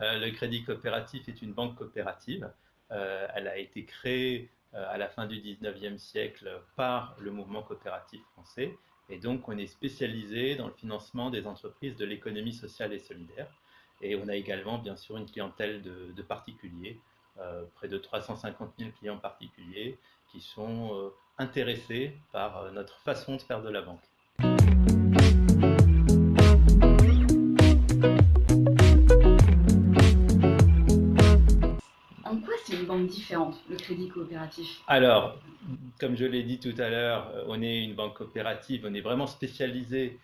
Le Crédit Coopératif est une banque coopérative. Elle a été créée à la fin du 19e siècle par le mouvement coopératif français. Et donc, on est spécialisé dans le financement des entreprises de l'économie sociale et solidaire. Et on a également, bien sûr, une clientèle de particuliers, près de 350 000 clients particuliers qui sont intéressés par notre façon de faire de la banque. En quoi c'est une banque différente, le crédit coopératif? Alors, comme je l'ai dit tout à l'heure, on est une banque coopérative, on est vraiment spécialisé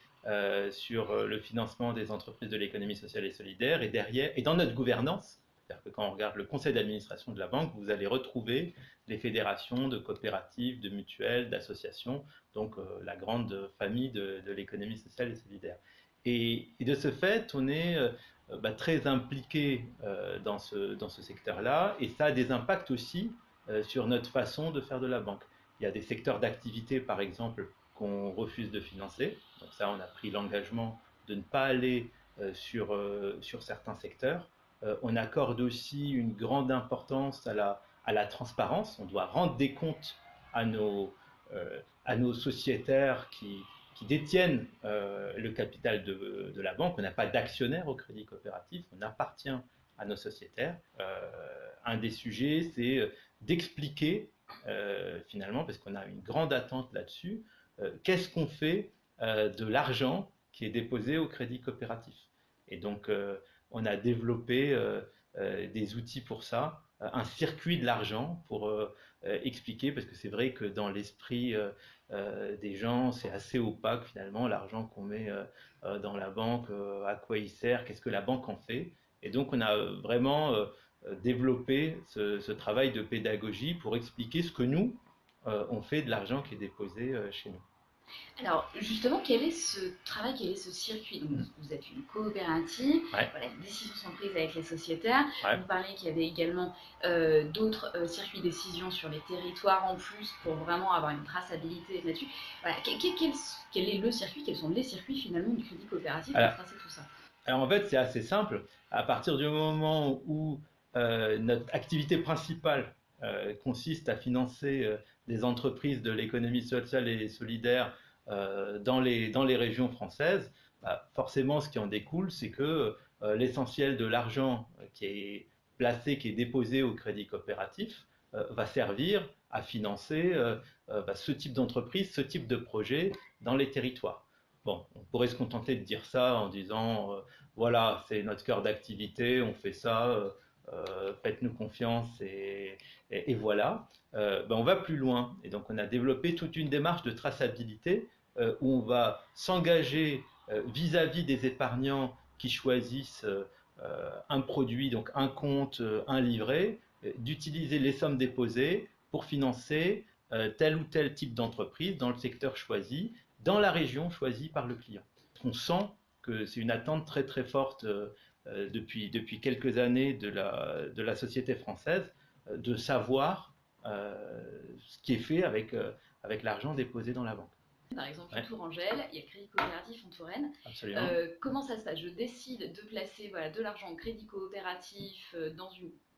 sur le financement des entreprises de l'économie sociale et solidaire. Et derrière, et dans notre gouvernance, c'est-à-dire que quand on regarde le conseil d'administration de la banque, vous allez retrouver les fédérations de coopératives, de mutuelles, d'associations, donc la grande famille de l'économie sociale et solidaire. Et de ce fait, on est très impliqué dans ce secteur-là, et ça a des impacts aussi sur notre façon de faire de la banque. Il y a des secteurs d'activité, par exemple, qu'on refuse de financer. Donc ça, on a pris l'engagement de ne pas aller sur certains secteurs. On accorde aussi une grande importance à la transparence. On doit rendre des comptes à à nos sociétaires qui détiennent le capital de la banque. On n'a pas d'actionnaire au crédit coopératif, on appartient à nos sociétaires. Un des sujets, c'est d'expliquer finalement, parce qu'on a une grande attente là-dessus, qu'est-ce qu'on fait de l'argent qui est déposé au crédit coopératif. Et donc, on a développé des outils pour ça, un circuit de l'argent pour expliquer, parce que c'est vrai que dans l'esprit des gens, c'est assez opaque finalement, l'argent qu'on met dans la banque, à quoi il sert, qu'est-ce que la banque en fait. Et donc, on a vraiment développer ce travail de pédagogie pour expliquer ce que nous, on fait de l'argent qui est déposé chez nous. Alors, justement, quel est ce travail, quel est ce circuit? Donc, vous êtes une coopérative, Ouais, voilà, les décisions sont prises avec les sociétaires. ouais. Vous parlez qu'il y avait également d'autres circuits de décision sur les territoires en plus pour vraiment avoir une traçabilité là-dessus. Voilà, quel est le circuit, quels sont les circuits finalement du crédit coopératif pour Alors, tracer tout ça? alors en fait, c'est assez simple. À partir du moment où notre activité principale consiste à financer des entreprises de l'économie sociale et solidaire dans les régions françaises, bah, forcément, ce qui en découle, c'est que l'essentiel de l'argent qui est placé, qui est déposé au crédit coopératif, va servir à financer ce type d'entreprise, ce type de projet dans les territoires. Bon, on pourrait se contenter de dire ça en disant voilà, c'est notre cœur d'activité, on fait ça, faites-nous confiance et voilà. On va plus loin et donc on a développé toute une démarche de traçabilité où on va s'engager vis-à-vis des épargnants qui choisissent un produit, donc un compte, un livret, d'utiliser les sommes déposées pour financer tel ou tel type d'entreprise dans le secteur choisi, dans la région choisie par le client. On sent que c'est une attente très très forte depuis quelques années de la société française de savoir ce qui est fait avec l'argent déposé dans la banque. Par exemple, Ouais, Tourangelle, il y a le crédit coopératif en Touraine. absolument. Comment ça se passe? Je décide de placer voilà, de l'argent au crédit coopératif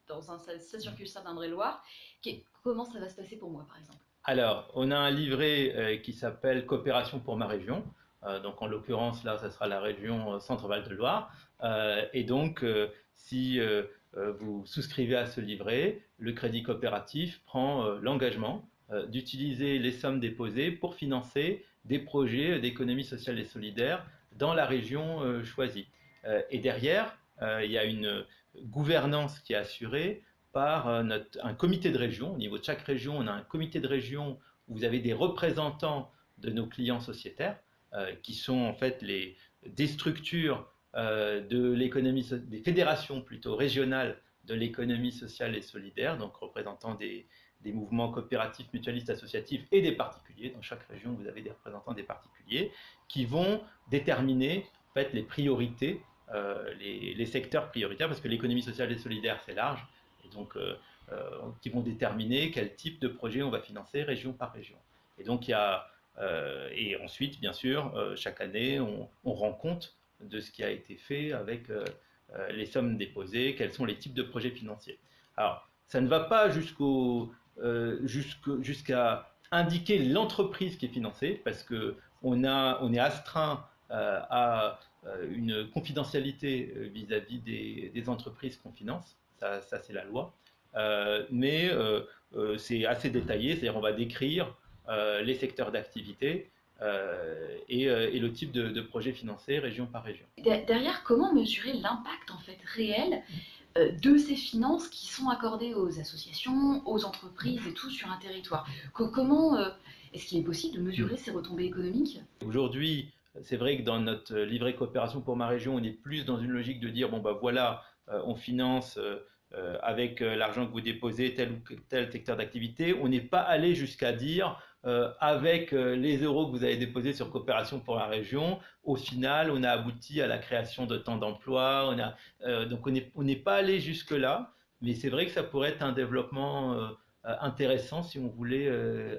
ça circule ça d'Indre-et-Loire. Comment ça va se passer pour moi, par exemple? Alors, on a un livret qui s'appelle Coopération pour ma région. Donc, en l'occurrence, là, ça sera la région Centre-Val de Loire. Et donc, si vous souscrivez à ce livret, le crédit coopératif prend l'engagement d'utiliser les sommes déposées pour financer des projets d'économie sociale et solidaire dans la région choisie. Et derrière, il y a une gouvernance qui est assurée par un comité de région. Au niveau de chaque région, on a un comité de région où vous avez des représentants de nos clients sociétaires, qui sont en fait des structures de l'économie, des fédérations plutôt régionales de l'économie sociale et solidaire, donc représentant des mouvements coopératifs, mutualistes, associatifs et des particuliers. Dans chaque région, vous avez des représentants des particuliers qui vont déterminer en fait, les priorités, les secteurs prioritaires, parce que l'économie sociale et solidaire, c'est large, et donc qui vont déterminer quel type de projet on va financer région par région. Et donc il y a et ensuite, bien sûr, chaque année, on rend compte de ce qui a été fait les sommes déposées, quels sont les types de projets financiers. Alors, ça ne va pas jusqu'à indiquer l'entreprise qui est financée, parce qu'on est astreint à une confidentialité vis-à-vis des entreprises qu'on finance. Ça c'est la loi. Mais c'est assez détaillé, c'est-à-dire on va décrire les secteurs d'activité et le type de projet financé région par région. Derrière, comment mesurer l'impact en fait réel de ces finances qui sont accordées aux associations, aux entreprises et tout sur un territoire? Comment est-ce qu'il est possible de mesurer ces retombées économiques? Aujourd'hui, c'est vrai que dans notre livret coopération pour ma région, on est plus dans une logique de dire bon bah voilà, on finance avec l'argent que vous déposez tel ou tel secteur d'activité. On n'est pas allé jusqu'à dire avec les euros que vous avez déposés sur coopération pour la région, au final, on a abouti à la création de tant d'emplois. Donc on n'est pas allé jusque là, mais c'est vrai que ça pourrait être un développement intéressant si on voulait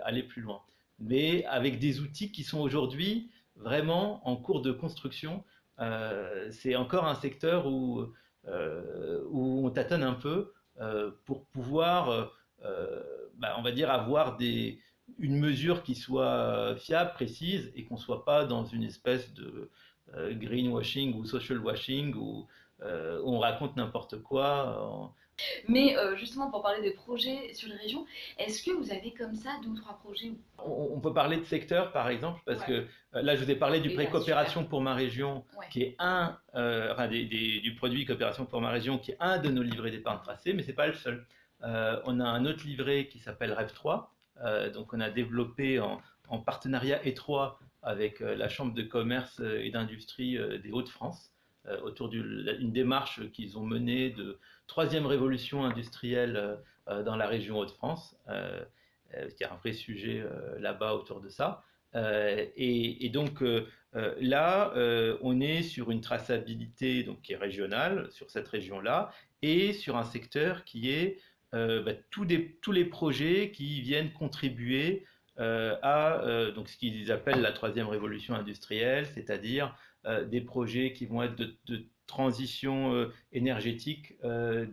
aller plus loin, mais avec des outils qui sont aujourd'hui vraiment en cours de construction. C'est encore un secteur où on tâtonne un peu pour pouvoir, on va dire, avoir une mesure qui soit fiable, précise, et qu'on ne soit pas dans une espèce de greenwashing ou social washing où on raconte n'importe quoi. Mais justement, pour parler des projets sur les régions, est-ce que vous avez comme ça 2 ou 3 projets? On peut parler de secteur, par exemple, parce Ouais. que là, je vous ai parlé du Et prêt là, coopération super. pour ma région, Ouais. qui est du produit coopération pour ma région, qui est un de nos livrets d'épargne tracée, mais c'est pas le seul. On a un autre livret qui s'appelle Rêve 3, donc on a développé en partenariat étroit avec la Chambre de commerce et d'industrie des Hauts-de-France, autour d'une démarche qu'ils ont menée de troisième révolution industrielle dans la région Hauts-de-France. Parce qu'il y a un vrai sujet là-bas autour de ça. Et donc là, on est sur une traçabilité donc, qui est régionale, sur cette région-là, et sur un secteur qui est tous les projets qui viennent contribuer à donc, ce qu'ils appellent la troisième révolution industrielle, c'est-à-dire des projets qui vont être de transition énergétique,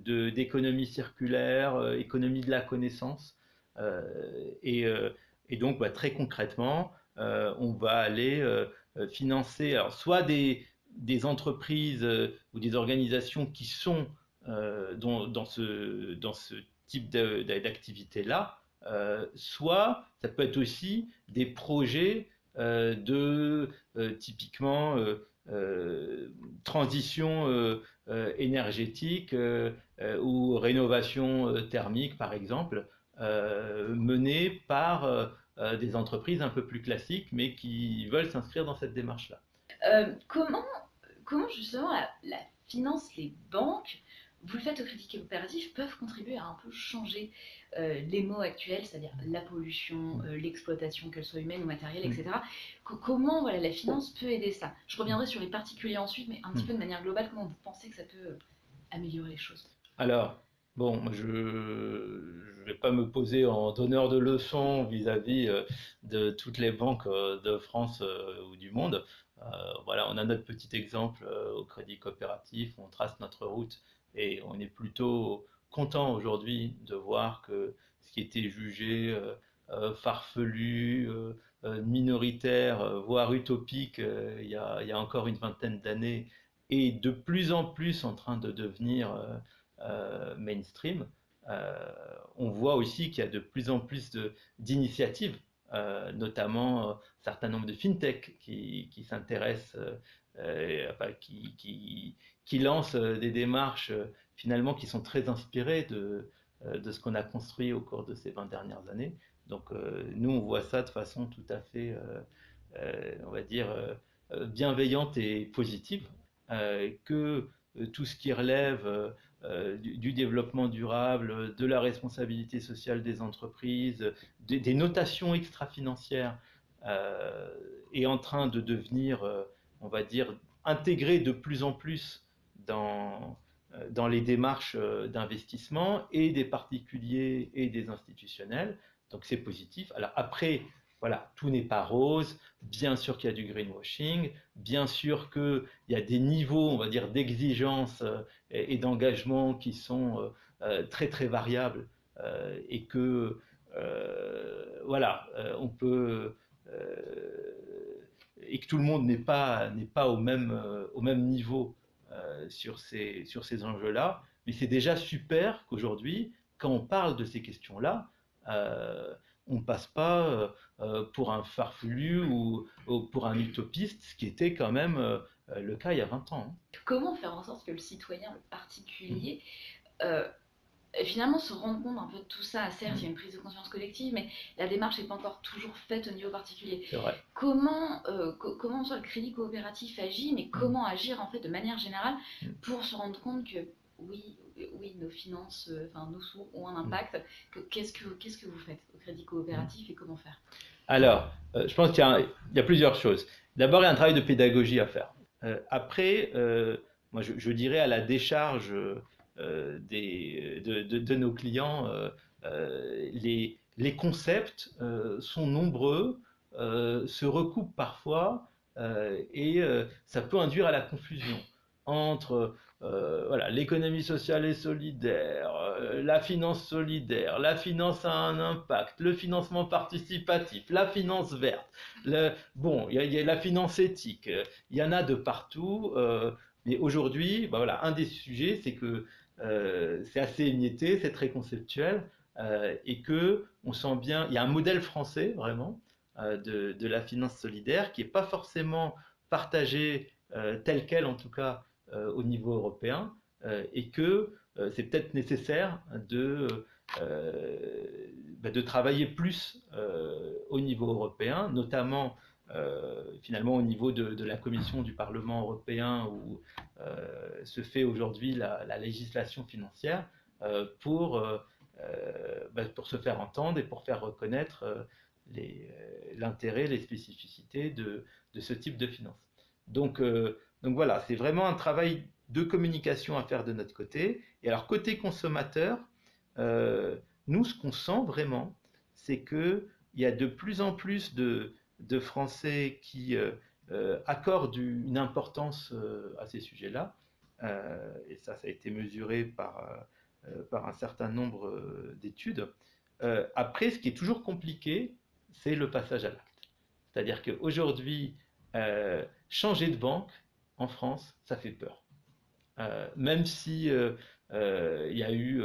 d'économie circulaire, économie de la connaissance. Euh, et, euh, et donc, très concrètement, on va aller financer alors, soit des entreprises ou des organisations qui sont dans ce type d'activité-là, soit ça peut être aussi des projets typiquement transition énergétique ou rénovation thermique, par exemple, menée par des entreprises un peu plus classiques, mais qui veulent s'inscrire dans cette démarche-là. Comment justement la finance, les banques, vous le faites au crédit coopératif, peuvent contribuer à un peu changer les mots actuels, c'est-à-dire la pollution, l'exploitation, qu'elle soit humaine ou matérielle, etc. Comment voilà, la finance peut aider ça? Je reviendrai sur les particuliers ensuite, mais un petit peu de manière globale, comment vous pensez que ça peut améliorer les choses? Alors, bon, je ne vais pas me poser en donneur de leçons vis-à-vis de toutes les banques de France ou du monde. Voilà, on a notre petit exemple au Crédit Coopératif, on trace notre route et on est plutôt content aujourd'hui de voir que ce qui était jugé farfelu, minoritaire, voire utopique il y a encore une vingtaine d'années, est de plus en plus en train de devenir mainstream. On voit aussi qu'il y a de plus en plus d'initiatives, notamment un certain nombre de fintech qui s'intéressent, qui lancent des démarches finalement qui sont très inspirées de ce qu'on a construit au cours de ces 20 dernières années. Donc nous, on voit ça de façon tout à fait, on va dire, bienveillante et positive, que tout ce qui relève du développement durable, de la responsabilité sociale des entreprises, des notations extra-financières est en train de devenir, on va dire, intégré de plus en plus dans les démarches d'investissement et des particuliers et des institutionnels. Donc c'est positif. Alors après, voilà, tout n'est pas rose. Bien sûr qu'il y a du greenwashing, bien sûr qu'il y a des niveaux, on va dire, d'exigence et d'engagement qui sont très très variables et que voilà, on peut et que tout le monde n'est pas au même niveau sur ces enjeux-là. Mais c'est déjà super qu'aujourd'hui, quand on parle de ces questions-là, euh, on ne passe pas pour un farfelu ou pour un utopiste, ce qui était quand même le cas il y a 20 ans. Comment faire en sorte que le citoyen, le Hein. particulier, euh, finalement se rendre compte un peu de tout ça? Certes, il y a une prise de conscience collective, mais la démarche n'est pas encore toujours faite au niveau particulier. C'est vrai. Comment soit le crédit coopératif agit, mais comment agir en fait de manière générale pour se rendre compte que oui, nos finances, enfin nos sous ont un impact. Qu'est-ce que vous faites au crédit coopératif et comment faire? Alors, je pense qu'il y a plusieurs choses. D'abord, il y a un travail de pédagogie à faire. Après, moi, je dirais à la décharge de nos clients, les concepts sont nombreux, se recoupent parfois, et ça peut induire à la confusion entre voilà, l'économie sociale et solidaire, la finance solidaire, la finance à un impact, le financement participatif, la finance verte. Bon, il y a la finance éthique, il y en a de partout. Mais aujourd'hui, bah voilà, un des sujets, c'est que c'est assez émietté, c'est très conceptuel, et que on sent bien, il y a un modèle français vraiment de la finance solidaire qui n'est pas forcément partagé tel quel en tout cas au niveau européen, et que c'est peut-être nécessaire de travailler plus au niveau européen, notamment finalement au niveau de la Commission du Parlement européen où se fait aujourd'hui la législation financière pour se faire entendre et pour faire reconnaître l'intérêt, les spécificités de ce type de finance. Donc voilà, c'est vraiment un travail de communication à faire de notre côté. Et alors côté consommateur, euh, nous ce qu'on sent vraiment, c'est qu'il y a de plus en plus de Français qui accordent une importance à ces sujets-là. Et ça a été mesuré par un certain nombre d'études. Après, ce qui est toujours compliqué, c'est le passage à l'acte. C'est-à-dire qu'aujourd'hui, changer de banque en France, ça fait peur. Même si il y a eu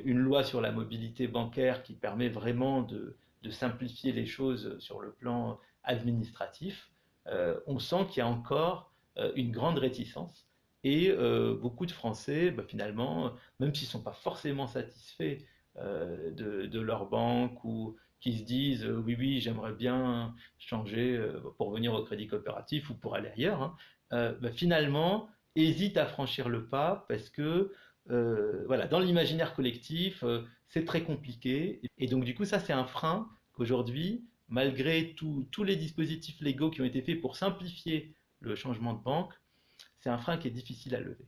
une loi sur la mobilité bancaire qui permet vraiment de simplifier les choses sur le plan administratif, on sent qu'il y a encore une grande réticence et beaucoup de Français, bah, finalement, même s'ils ne sont pas forcément satisfaits de leur banque ou qui se disent oui, oui, j'aimerais bien changer pour venir au crédit coopératif ou pour aller ailleurs, hein, bah, finalement, hésite à franchir le pas parce que voilà, dans l'imaginaire collectif, c'est très compliqué. Et donc, du coup, ça, c'est un frein qu'aujourd'hui, malgré tous les dispositifs légaux qui ont été faits pour simplifier le changement de banque, c'est un frein qui est difficile à lever.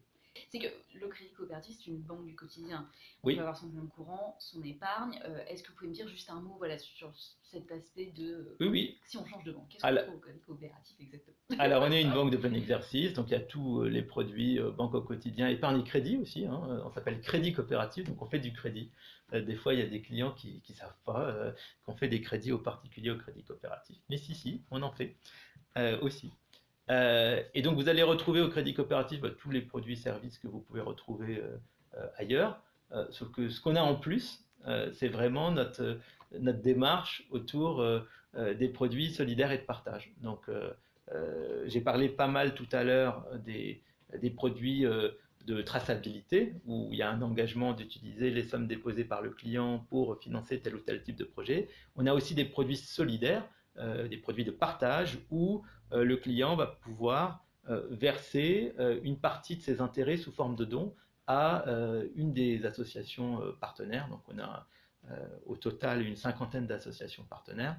C'est que le crédit coopératif, c'est une banque du quotidien. On peut Oui, avoir son compte courant, son épargne. Est-ce que vous pouvez me dire juste un mot, voilà, sur cet aspect de oui, oui. si on change de banque, qu'est-ce qu'on À trouve au crédit coopératif exactement? Alors, on est une banque de plein exercice, donc il y a tous les produits banque au quotidien, épargne et crédit aussi, hein, on s'appelle crédit coopératif, donc on fait du crédit. Des fois, il y a des clients qui ne savent pas qu'on fait des crédits aux particuliers au crédit coopératif. Mais si, on en fait aussi. Et donc, vous allez retrouver au crédit coopératif bah, tous les produits et services que vous pouvez retrouver ailleurs. Sauf que ce qu'on a en plus, c'est vraiment notre démarche autour des produits solidaires et de partage. Donc, j'ai parlé pas mal tout à l'heure des produits de traçabilité, où il y a un engagement d'utiliser les sommes déposées par le client pour financer tel ou tel type de projet. On a aussi des produits solidaires, des produits de partage, où le client va pouvoir verser une partie de ses intérêts sous forme de dons à une des associations partenaires. Donc on a au total une cinquantaine d'associations partenaires.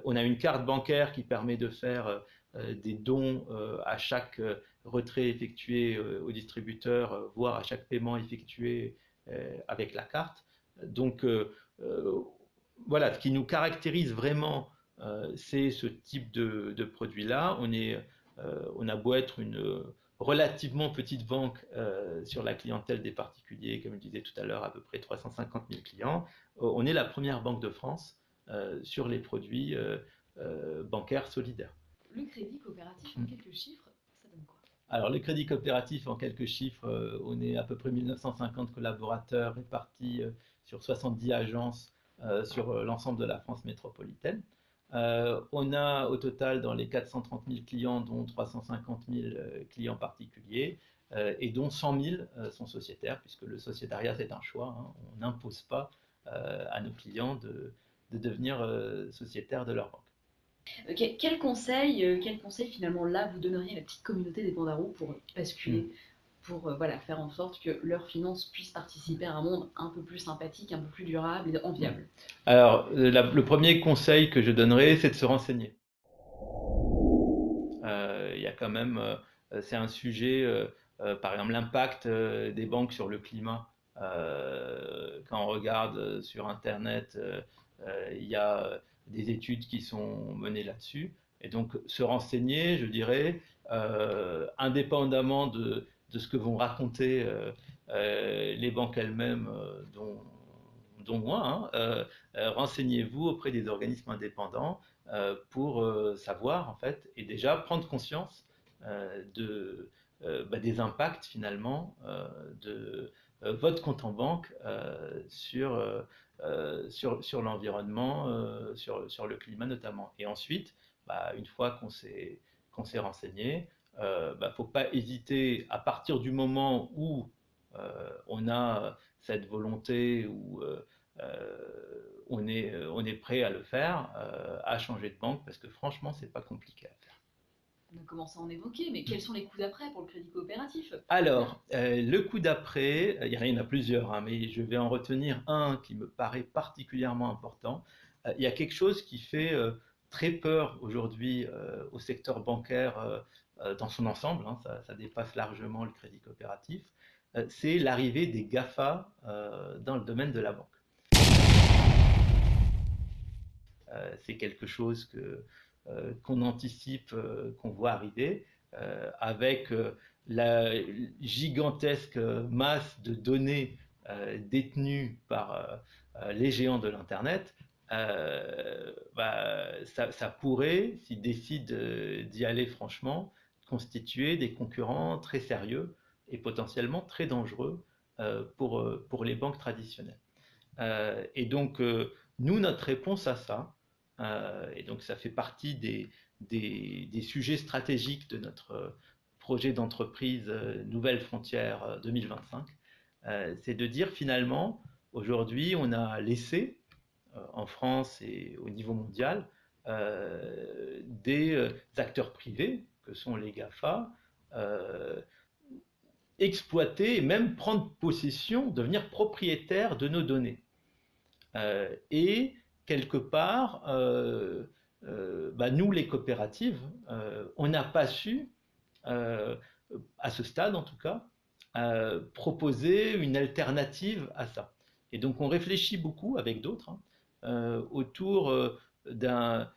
On a une carte bancaire qui permet de faire des dons à chaque retrait effectué au distributeur, voire à chaque paiement effectué avec la carte. Donc voilà, ce qui nous caractérise vraiment c'est ce type de produit-là. On a beau être une relativement petite banque sur la clientèle des particuliers, comme je disais tout à l'heure, à peu près 350 000 clients. On est la première banque de France sur les produits bancaires solidaires. Le crédit coopératif, en quelques chiffres, ça donne quoi? Alors, le crédit coopératif, en quelques chiffres, on est à peu près 1950 collaborateurs répartis sur 70 agences sur l'ensemble de la France métropolitaine. On a au total dans les 430 000 clients, dont 350 000 clients particuliers, et dont 100 000 sont sociétaires, puisque le sociétariat, c'est un choix, hein. On n'impose pas à nos clients de devenir sociétaires de leur banque. Quel conseil finalement là vous donneriez à la petite communauté des Pandarous pour basculer, pour voilà, faire en sorte que leurs finances puissent participer à un monde un peu plus sympathique, un peu plus durable et enviable? Alors, le premier conseil que je donnerais, c'est de se renseigner. Il y a quand même, c'est un sujet, par exemple, l'impact des banques sur le climat. Quand on regarde sur Internet, il y a des études qui sont menées là-dessus. Et donc, se renseigner, je dirais, indépendamment de ce que vont raconter les banques elles-mêmes, dont moi, hein, renseignez-vous auprès des organismes indépendants pour savoir, en fait, et déjà prendre conscience des impacts, finalement, de votre compte en banque sur l'environnement, sur le climat notamment. Et ensuite, une fois qu'on s'est renseigné, faut pas hésiter, à partir du moment où on a cette volonté, où on est prêt à le faire, à changer de banque, parce que franchement, c'est pas compliqué à faire. On a commencé à en évoquer, mais quels sont les coups d'après pour le crédit coopératif? Alors, le coup d'après, il y en a plusieurs, hein, mais je vais en retenir un qui me paraît particulièrement important. Il y a quelque chose qui fait très peur aujourd'hui au secteur bancaire dans son ensemble, hein, ça dépasse largement le crédit coopératif, c'est l'arrivée des GAFA dans le domaine de la banque. C'est quelque chose qu'on anticipe, qu'on voit arriver, avec la gigantesque masse de données détenues par les géants de l'Internet. Ça pourrait, s'ils décident d'y aller franchement, constituer des concurrents très sérieux et potentiellement très dangereux pour les banques traditionnelles. Et donc, nous, notre réponse à ça, et donc ça fait partie des sujets stratégiques de notre projet d'entreprise Nouvelles Frontières 2025, c'est de dire finalement, aujourd'hui, on a laissé en France et au niveau mondial des acteurs privés, que sont les GAFA, exploiter et même prendre possession, devenir propriétaires de nos données. Et quelque part, nous, les coopératives, on n'a pas su, à ce stade en tout cas, proposer une alternative à ça. Et donc on réfléchit beaucoup avec d'autres, hein, autour d'un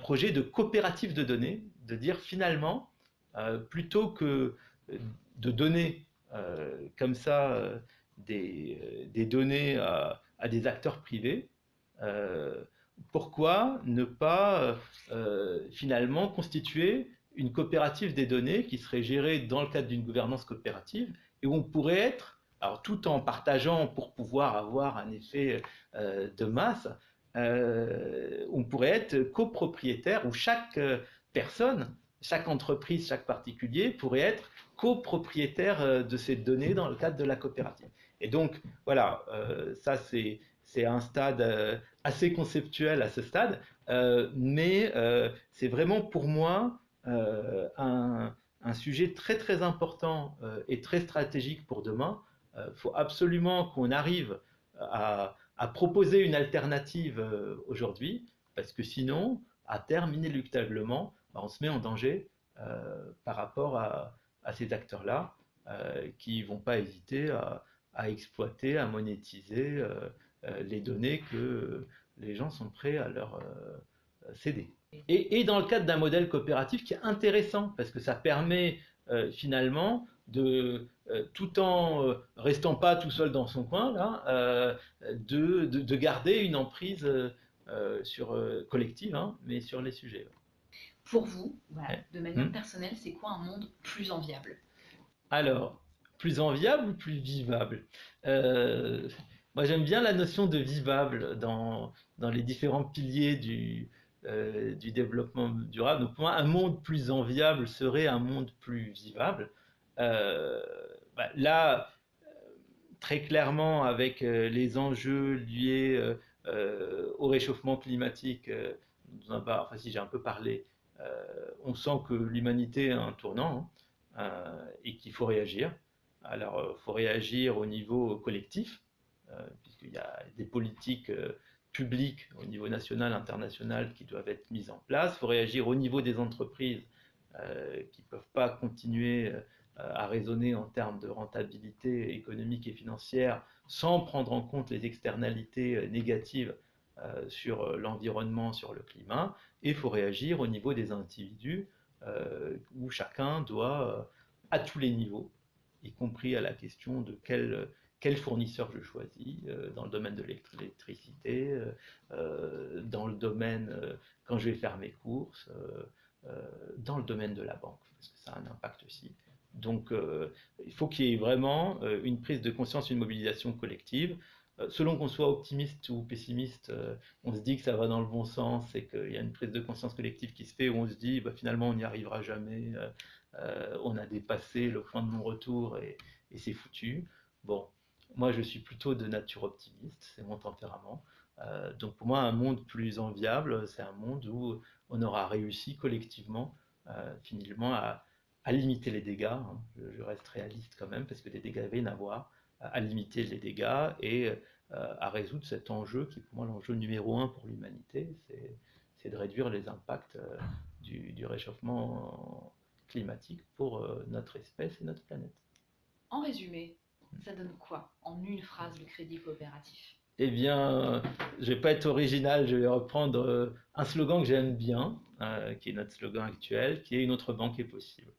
projet de coopérative de données, de dire finalement, plutôt que de donner comme ça des données à des acteurs privés, pourquoi ne pas finalement constituer une coopérative des données qui serait gérée dans le cadre d'une gouvernance coopérative et où on pourrait être, alors tout en partageant pour pouvoir avoir un effet de masse, on pourrait être copropriétaire où chaque personne, chaque entreprise, chaque particulier pourrait être copropriétaire de ces données dans le cadre de la coopérative. Et donc, voilà, ça c'est un stade assez conceptuel à ce stade, mais c'est vraiment pour moi un sujet très très important et très stratégique pour demain. Il faut absolument qu'on arrive à proposer une alternative aujourd'hui, parce que sinon, à terme, inéluctablement, on se met en danger par rapport à ces acteurs-là qui ne vont pas hésiter à exploiter, à monétiser les données que les gens sont prêts à leur céder. Et dans le cadre d'un modèle coopératif qui est intéressant, parce que ça permet finalement tout en restant pas tout seul dans son coin, là, de garder une emprise collective, hein, mais sur les sujets. Pour vous, voilà, de manière personnelle, c'est quoi un monde plus enviable? Alors, plus enviable ou plus vivable? Moi, j'aime bien la notion de vivable dans les différents piliers du développement durable. Donc, pour moi, un monde plus enviable serait un monde plus vivable. Là, très clairement, avec les enjeux liés au réchauffement climatique, enfin, si j'ai un peu parlé, on sent que l'humanité a un tournant, hein, et qu'il faut réagir. Alors, il faut réagir au niveau collectif, puisqu'il y a des politiques publiques au niveau national, international qui doivent être mises en place. Il faut réagir au niveau des entreprises qui ne peuvent pas continuer à raisonner en termes de rentabilité économique et financière sans prendre en compte les externalités négatives sur l'environnement, sur le climat. Et il faut réagir au niveau des individus où chacun doit, à tous les niveaux, y compris à la question de quel fournisseur je choisis dans le domaine de l'électricité, dans le domaine quand je vais faire mes courses, dans le domaine de la banque, parce que ça a un impact aussi. Donc il faut qu'il y ait vraiment une prise de conscience, une mobilisation collective. Selon qu'on soit optimiste ou pessimiste, on se dit que ça va dans le bon sens et qu'il y a une prise de conscience collective qui se fait, où on se dit finalement on n'y arrivera jamais, on a dépassé le point de non-retour et c'est foutu. Bon, moi je suis plutôt de nature optimiste, c'est mon tempérament. Donc pour moi un monde plus enviable, c'est un monde où on aura réussi collectivement finalement à limiter les dégâts, hein. Je reste réaliste quand même, parce que des dégâts il va y en avoir, à limiter les dégâts et à résoudre cet enjeu qui est pour moi l'enjeu numéro 1 pour l'humanité, c'est de réduire les impacts du réchauffement climatique pour notre espèce et notre planète. En résumé, ça donne quoi en une phrase le crédit coopératif? Eh bien, je ne vais pas être original, je vais reprendre un slogan que j'aime bien, qui est notre slogan actuel, qui est « Une autre banque est possible ».